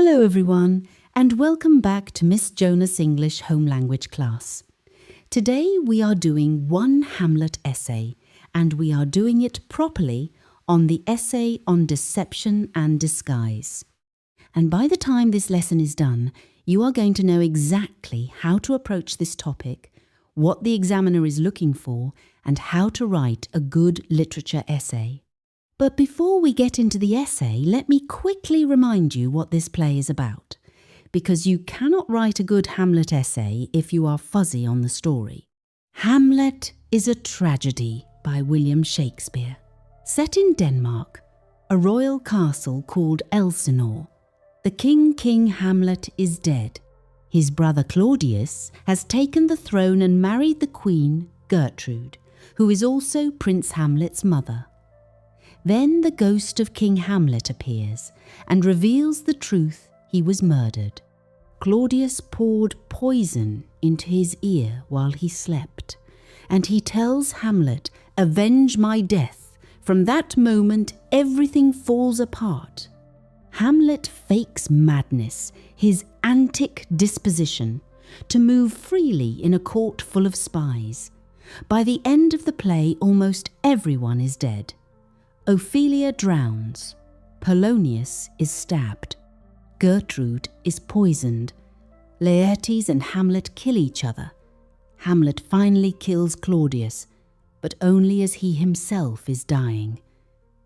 Hello everyone, and welcome back to Miss Jonas English Home Language class. Today we are doing one Hamlet essay, and we are doing it properly on the essay on deception and disguise. And by the time this lesson is done, you are going to know exactly how to approach this topic, what the examiner is looking for, and how to write a good literature essay. But before we get into the essay, let me quickly remind you what this play is about, because you cannot write a good Hamlet essay if you are fuzzy on the story. Hamlet is a tragedy by William Shakespeare. Set in Denmark, a royal castle called Elsinore, the King Hamlet is dead. His brother Claudius has taken the throne and married the queen, Gertrude, who is also Prince Hamlet's mother. Then the ghost of King Hamlet appears and reveals the truth: he was murdered. Claudius poured poison into his ear while he slept, and he tells Hamlet, "Avenge my death." From that moment, everything falls apart. Hamlet fakes madness, his antic disposition, to move freely in a court full of spies. By the end of the play, almost everyone is dead. Ophelia drowns, Polonius is stabbed, Gertrude is poisoned, Laertes and Hamlet kill each other. Hamlet finally kills Claudius, but only as he himself is dying.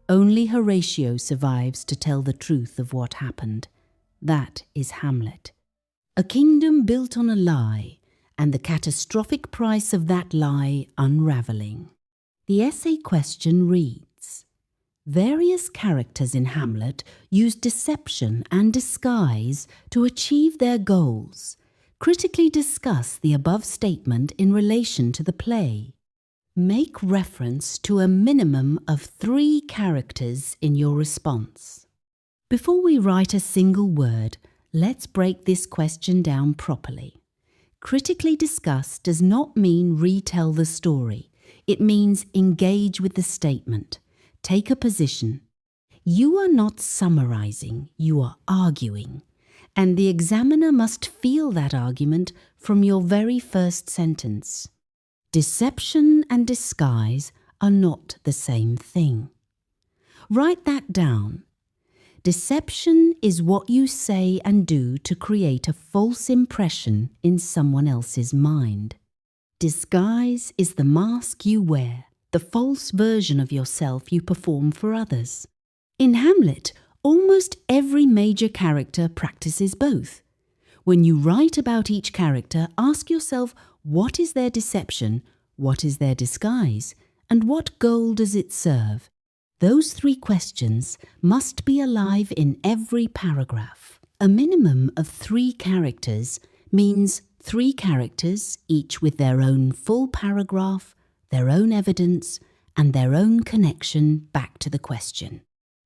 Only Horatio survives to tell the truth of what happened. That is Hamlet. A kingdom built on a lie, and the catastrophic price of that lie unravelling. The essay question reads: various characters in Hamlet use deception and disguise to achieve their goals. Critically discuss the above statement in relation to the play. Make reference to a minimum of 3 characters in your response. Before we write a single word, let's break this question down properly. Critically discuss does not mean retell the story. It means engage with the statement. Take a position. You are not summarizing, you are arguing, and the examiner must feel that argument from your very first sentence. Deception and disguise are not the same thing. Write that down. Deception is what you say and do to create a false impression in someone else's mind. Disguise is the mask you wear, the false version of yourself you perform for others. In Hamlet, almost every major character practices both. When you write about each character, ask yourself, what is their deception, what is their disguise, and what goal does it serve? Those 3 questions must be alive in every paragraph. A minimum of 3 characters means 3 characters, each with their own full paragraph, their own evidence, and their own connection back to the question.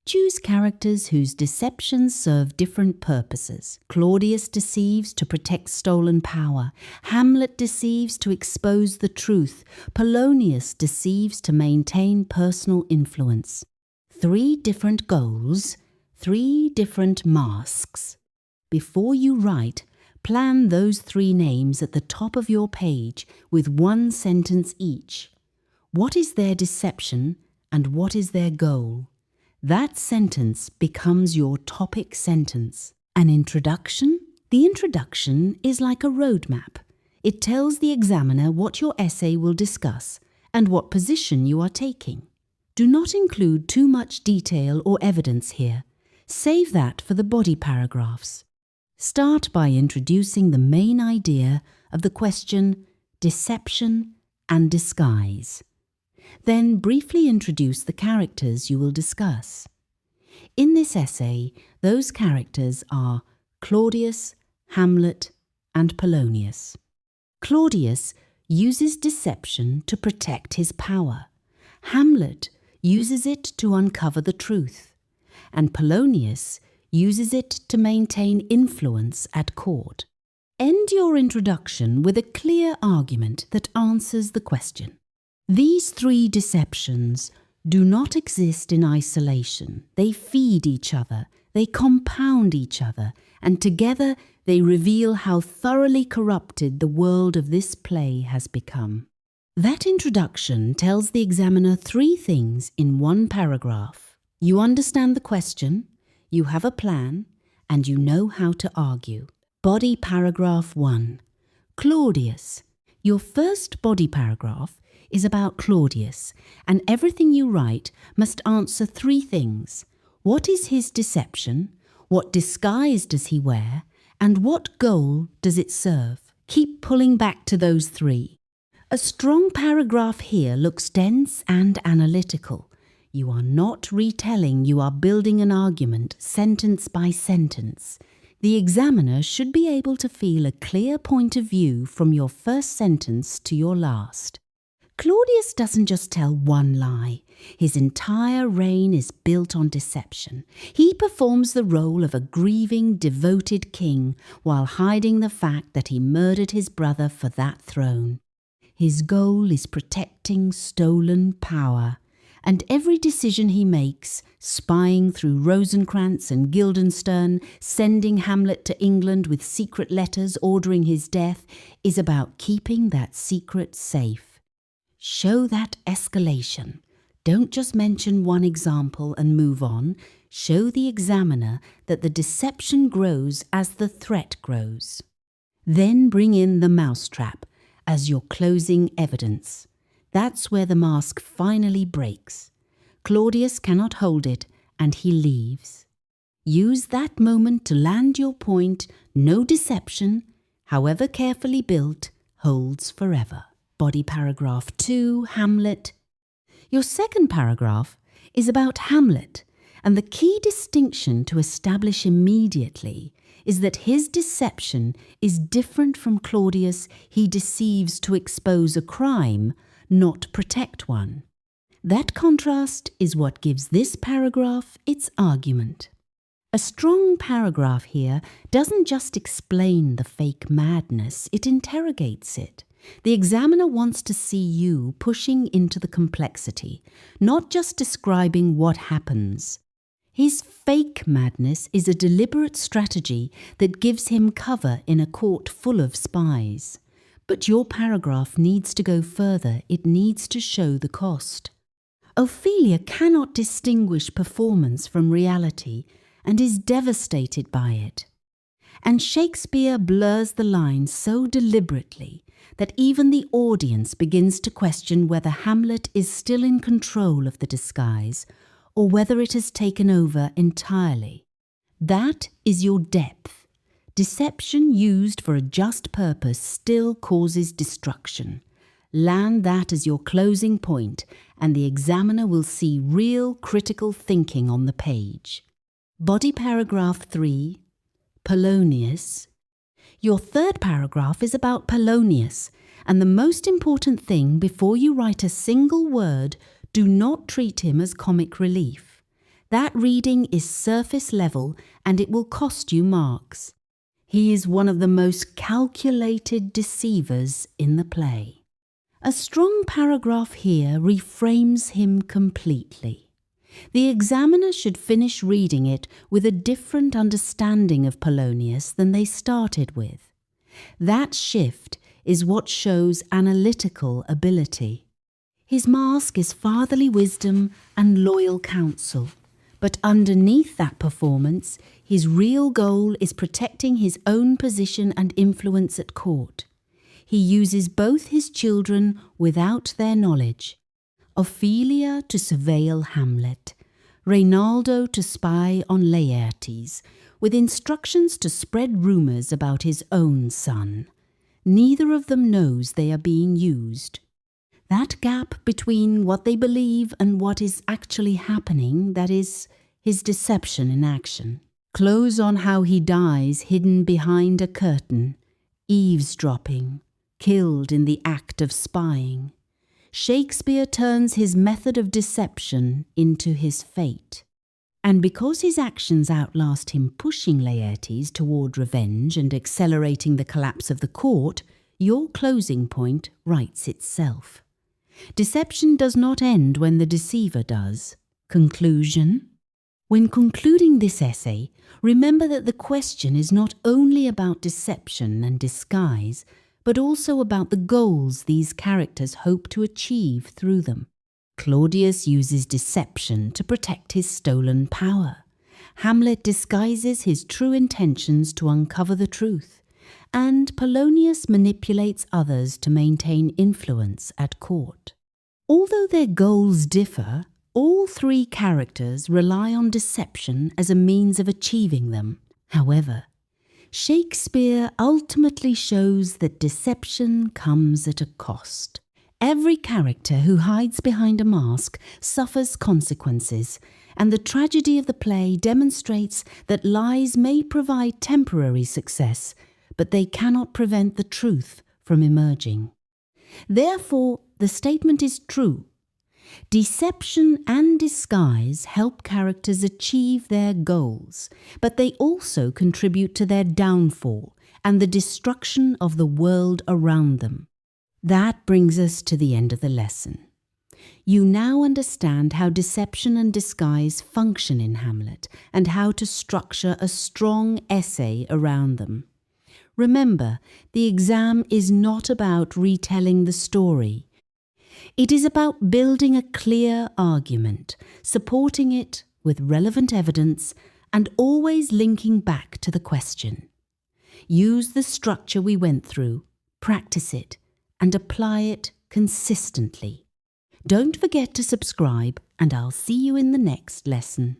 Choose characters whose deceptions serve different purposes. Claudius deceives to protect stolen power. Hamlet deceives to expose the truth. Polonius deceives to maintain personal influence. 3 different goals, 3 different masks. Before you write, plan those 3 names at the top of your page with 1 sentence each. What is their deception and what is their goal? That sentence becomes your topic sentence. An introduction? The introduction is like a roadmap. It tells the examiner what your essay will discuss and what position you are taking. Do not include too much detail or evidence here. Save that for the body paragraphs. Start by introducing the main idea of the question, deception and disguise. Then briefly introduce the characters you will discuss. In this essay, those characters are Claudius, Hamlet, and Polonius. Claudius uses deception to protect his power. Hamlet uses it to uncover the truth. And Polonius uses it to maintain influence at court. End your introduction with a clear argument that answers the question. These 3 deceptions do not exist in isolation. They feed each other. They compound each other, and together they reveal how thoroughly corrupted the world of this play has become. That introduction tells the examiner 3 things in 1 paragraph. You understand the question, you have a plan, and you know how to argue. Body paragraph 1. Claudius. Your first body paragraph is about Claudius, and everything you write must answer 3 things. What is his deception? What disguise does he wear? And what goal does it serve? Keep pulling back to those 3. A strong paragraph here looks dense and analytical. You are not retelling, you are building an argument, sentence by sentence. The examiner should be able to feel a clear point of view from your first sentence to your last. Claudius doesn't just tell 1 lie. His entire reign is built on deception. He performs the role of a grieving, devoted king while hiding the fact that he murdered his brother for that throne. His goal is protecting stolen power, and every decision he makes, spying through Rosencrantz and Guildenstern, sending Hamlet to England with secret letters ordering his death, is about keeping that secret safe. Show that escalation. Don't just mention 1 example and move on. Show the examiner that the deception grows as the threat grows. Then bring in the mousetrap as your closing evidence. That's where the mask finally breaks. Claudius cannot hold it, and he leaves. Use that moment to land your point. No deception, however carefully built, holds forever. Body paragraph 2, Hamlet. Your second paragraph is about Hamlet, and the key distinction to establish immediately is that his deception is different from Claudius. He deceives to expose a crime, not protect one. That contrast is what gives this paragraph its argument. A strong paragraph here doesn't just explain the fake madness, it interrogates it. The examiner wants to see you pushing into the complexity, not just describing what happens. His fake madness is a deliberate strategy that gives him cover in a court full of spies. But your paragraph needs to go further. It needs to show the cost. Ophelia cannot distinguish performance from reality and is devastated by it. And Shakespeare blurs the lines so deliberately that even the audience begins to question whether Hamlet is still in control of the disguise or whether it has taken over entirely. That is your depth. Deception used for a just purpose still causes destruction. Land that as your closing point, and the examiner will see real critical thinking on the page. Body paragraph 3, Polonius. Your third paragraph is about Polonius, and the most important thing before you write a single word, do not treat him as comic relief. That reading is surface level and it will cost you marks. He is one of the most calculated deceivers in the play. A strong paragraph here reframes him completely. The examiner should finish reading it with a different understanding of Polonius than they started with. That shift is what shows analytical ability. His mask is fatherly wisdom and loyal counsel, but underneath that performance, his real goal is protecting his own position and influence at court. He uses both his children without their knowledge. Ophelia to surveil Hamlet, Reynaldo to spy on Laertes, with instructions to spread rumours about his own son. Neither of them knows they are being used. That gap between what they believe and what is actually happening, that is, his deception in action. Close on how he dies hidden behind a curtain, eavesdropping, killed in the act of spying. Shakespeare turns his method of deception into his fate. And because his actions outlast him pushing Laertes toward revenge and accelerating the collapse of the court, your closing point writes itself. Deception does not end when the deceiver does. Conclusion? When concluding this essay, remember that the question is not only about deception and disguise, but also about the goals these characters hope to achieve through them. Claudius uses deception to protect his stolen power. Hamlet disguises his true intentions to uncover the truth, and Polonius manipulates others to maintain influence at court. Although their goals differ, all three characters rely on deception as a means of achieving them. However, Shakespeare ultimately shows that deception comes at a cost. Every character who hides behind a mask suffers consequences, and the tragedy of the play demonstrates that lies may provide temporary success, but they cannot prevent the truth from emerging. Therefore, the statement is true. Deception and disguise help characters achieve their goals, but they also contribute to their downfall and the destruction of the world around them. That brings us to the end of the lesson. You now understand how deception and disguise function in Hamlet and how to structure a strong essay around them. Remember, the exam is not about retelling the story. It is about building a clear argument, supporting it with relevant evidence, and always linking back to the question. Use the structure we went through, practice it, and apply it consistently. Don't forget to subscribe, and I'll see you in the next lesson.